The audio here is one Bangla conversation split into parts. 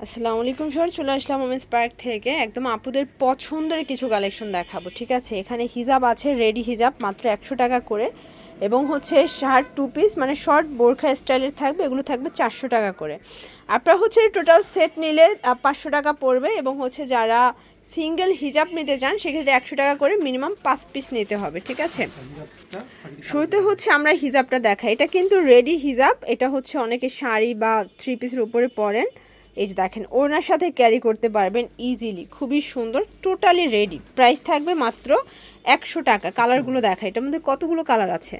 আসসালামু আলাইকুম স্যার, চলে আসলাম ওমেন্স পার্ক থেকে। একদম আপুদের পছন্দের কিছু কালেকশন দেখাবো, ঠিক আছে। এখানে হিজাব আছে, রেডি হিজাব মাত্র 100 টাকা করে, এবং হচ্ছে শার্ট 2 পিস মানে শর্ট বোরখা স্টাইলের থাকবে, এগুলো থাকবে 400 টাকা করে। আপনার হচ্ছে টোটাল সেট নিলে 500 টাকা পড়বে, এবং হচ্ছে যারা সিঙ্গেল হিজাব নিতে চান সেক্ষেত্রে 100 টাকা করে মিনিমাম 5 পিস নিতে হবে, ঠিক আছে। শুরুতে হচ্ছে আমরা হিজাবটা দেখাই। এটা কিন্তু রেডি হিজাব, এটা হচ্ছে অনেকে শাড়ি বা 3 পিসের উপরে পরেন। এই যে দেখেন, ওনার সাথে ক্যারি করতে পারবেন ইজিলি, খুবই সুন্দর, টোটালি রেডি। প্রাইস থাকবে মাত্র 100 টাকা। কালারগুলো দেখা, এটার মধ্যে কতগুলো কালার আছে?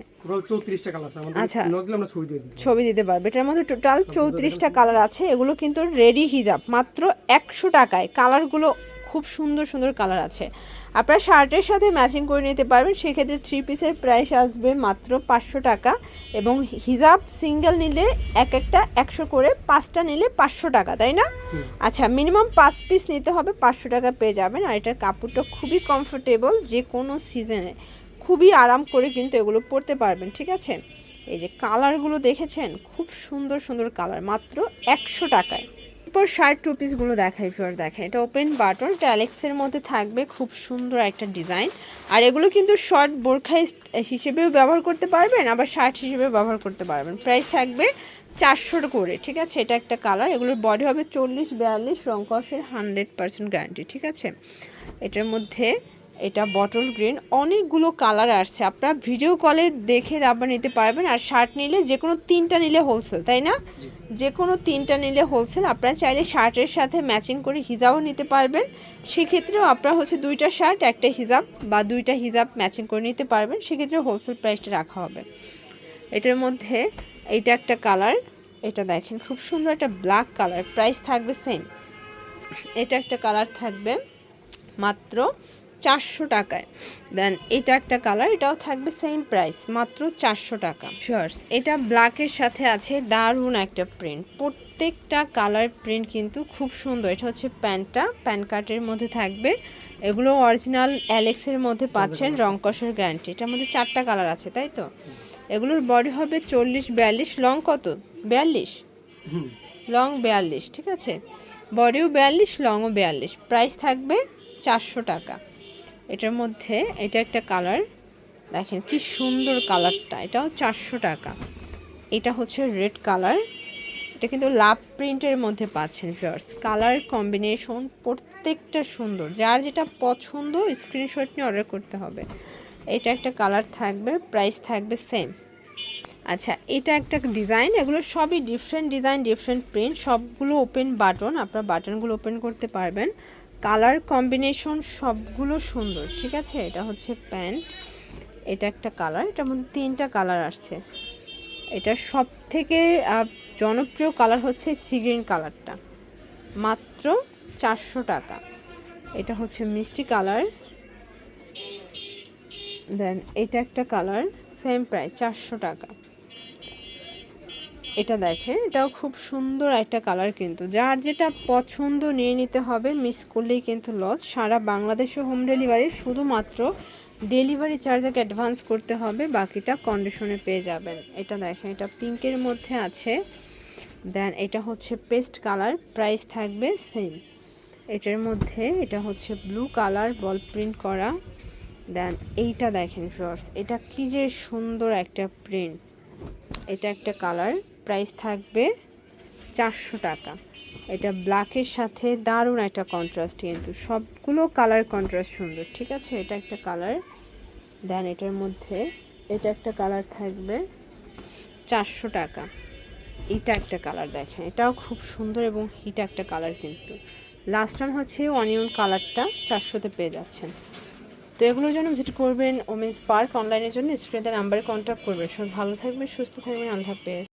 আচ্ছা, ছবি দিতে পারবে। এটার মধ্যে টোটাল 34টা কালার আছে। এগুলো কিন্তু রেডি হিজাব, মাত্র 100 টাকায়। কালারগুলো খুব সুন্দর সুন্দর কালার আছে। আপনারা শার্টের সাথে ম্যাচিং করে নিতে পারবেন। সেক্ষেত্রে 3 পিসের প্রাইস আসবে মাত্র 500 টাকা, এবং হিজাব সিঙ্গেল নিলে একটা 100 করে, 5টা নিলে 500 টাকা, তাই না? আচ্ছা, মিনিমাম 5 পিস নিতে হবে, 500 টাকা পেয়ে যাবেন। আর এটার কাপড়টা খুবই কমফোর্টেবল, যে কোনো সিজনে খুবই আরাম করে কিন্তু এগুলো পরতে পারবেন, ঠিক আছে। এই যে কালারগুলো দেখেছেন, খুব সুন্দর সুন্দর কালার, মাত্র 100 টাকায়। এরপর শার্ট 2 পিসগুলো দেখাই ফিওর। দেখেন, এটা ওপেন বাটন, এটা অ্যালেক্সের মধ্যে থাকবে, খুব সুন্দর একটা ডিজাইন। আর এগুলো কিন্তু শর্ট বোরখা হিসেবেও ব্যবহার করতে পারবেন, আবার শার্ট হিসেবেও ব্যবহার করতে পারবেন। প্রাইস থাকবে 400 করে, ঠিক আছে। এটা একটা কালার, এগুলোর বডি হবে 40-42, রং কষের 100% গ্যারান্টি, ঠিক আছে। এটার মধ্যে এটা বটল গ্রিন, অনেকগুলো কালার আসছে। আপনারা ভিডিও কলে দেখে আবার নিতে পারবেন। আর শার্ট নিলে যে কোনো 3টা নিলে হোলসেল, তাই না? যে কোনো 3টা নিলে হোলসেল। আপনারা চাইলে শার্টের সাথে ম্যাচিং করে হিজাবও নিতে পারবেন। সেক্ষেত্রেও আপনারা হচ্ছে 2টা শার্ট একটা হিজাব, বা 2টা হিজাব ম্যাচিং করে নিতে পারবেন। সেক্ষেত্রে হোলসেল প্রাইসটা রাখা হবে। এটার মধ্যে এইটা একটা কালার, এটা দেখেন খুব সুন্দর একটা ব্ল্যাক কালার, প্রাইস থাকবে সেম। এটা একটা কালার থাকবে মাত্র 400 টাকায়। দেন এটা একটা কালার, এটাও থাকবে সেম প্রাইস, মাত্র 400 টাকা। শার্টস, এটা ব্ল্যাকের সাথে আছে দারুণ একটা প্রিন্ট, প্রত্যেকটা কালার প্রিন্ট কিন্তু খুব সুন্দর। এটা হচ্ছে প্যান্টটা, প্যান্ট কাটের মধ্যে থাকবে। এগুলো অরিজিনাল অ্যালেক্সের মধ্যে পাচ্ছেন, রং কষের গ্যারান্টি। এটার মধ্যে 4টা কালার আছে, তাই তো। এগুলোর বডি হবে 40-42, লং কত? 42, লং 42, ঠিক আছে। বডিও 42, লংও 42। প্রাইস থাকবে 400 টাকা। এটার মধ্যে এটা একটা কালার, দেখেন কি সুন্দর কালারটা, এটাও 400 টাকা। এটা হচ্ছে রেড কালার, এটা কিন্তু লাভ প্রিন্টের মধ্যে পাচ্ছেন ভিউয়ার্স। কালার কম্বিনেশন প্রত্যেকটা সুন্দর, যার যেটা পছন্দ স্ক্রিনশট নিয়ে অর্ডার করতে হবে। এটা একটা কালার থাকবে, প্রাইস থাকবে সেম। আচ্ছা, এটা একটা ডিজাইন, এগুলো সবই ডিফারেন্ট ডিজাইন, ডিফারেন্ট প্রিন্ট, সবগুলো ওপেন বাটন, আপনারা বাটনগুলো ওপেন করতে পারবেন। কালার কম্বিনেশন সবগুলো সুন্দর, ঠিক আছে। এটা হচ্ছে প্যান্ট, এটা একটা কালার, এটার মধ্যে 3টা কালার আসছে। এটা সব থেকে জনপ্রিয় কালার হচ্ছে সি গ্রিন কালারটা, মাত্র 400 টাকা। এটা হচ্ছে মিষ্টি কালার। দেন এটা একটা কালার, সেম প্রাইস 400 টাকা। এটা দেখেন, এটাও খুব সুন্দর একটা কালার, কিন্তু যার যেটা পছন্দ নিয়ে নিতে হবে, মিস করলেই কিন্তু লস। সারা বাংলাদেশে হোম ডেলিভারি, শুধুমাত্র ডেলিভারি চার্জকে অ্যাডভান্স করতে হবে, বাকিটা কন্ডিশনে পেয়ে যাবেন। এটা দেখেন, এটা পিঙ্কের মধ্যে আছে। দেন এটা হচ্ছে পেস্ট কালার, প্রাইস থাকবে সেম। এটার মধ্যে এটা হচ্ছে ব্লু কালার, বল প্রিন্ট করা। দেন এইটা দেখেন ফ্লোর্স, এটা কি যে সুন্দর একটা প্রিন্ট। এটা একটা কালার, প্রাইস থাকবে 400 টাকা। এটা ব্ল্যাকের সাথে দারুণ একটা কন্ট্রাস্ট, কিন্তু সবগুলো কালার কন্ট্রাস্ট সুন্দর, ঠিক আছে। এটা একটা কালার। দেন এটার মধ্যে এটা একটা কালার থাকবে 400 টাকা। এটা একটা কালার দেখেন, এটাও খুব সুন্দর, এবং এটা একটা কালার, কিন্তু লাস্ট টাইম হচ্ছে অনিয়ন কালারটা 400-তে পেয়ে যাচ্ছেন। তো এগুলোর জন্য ভিজিট করবেন ওমেন্স পার্ক। অনলাইনের জন্য স্ক্রিনের নাম্বারে কন্ট্যাক্ট করবেন। সবাই ভালো থাকবেন, সুস্থ থাকবেন, আল্লাহ হাফেজ।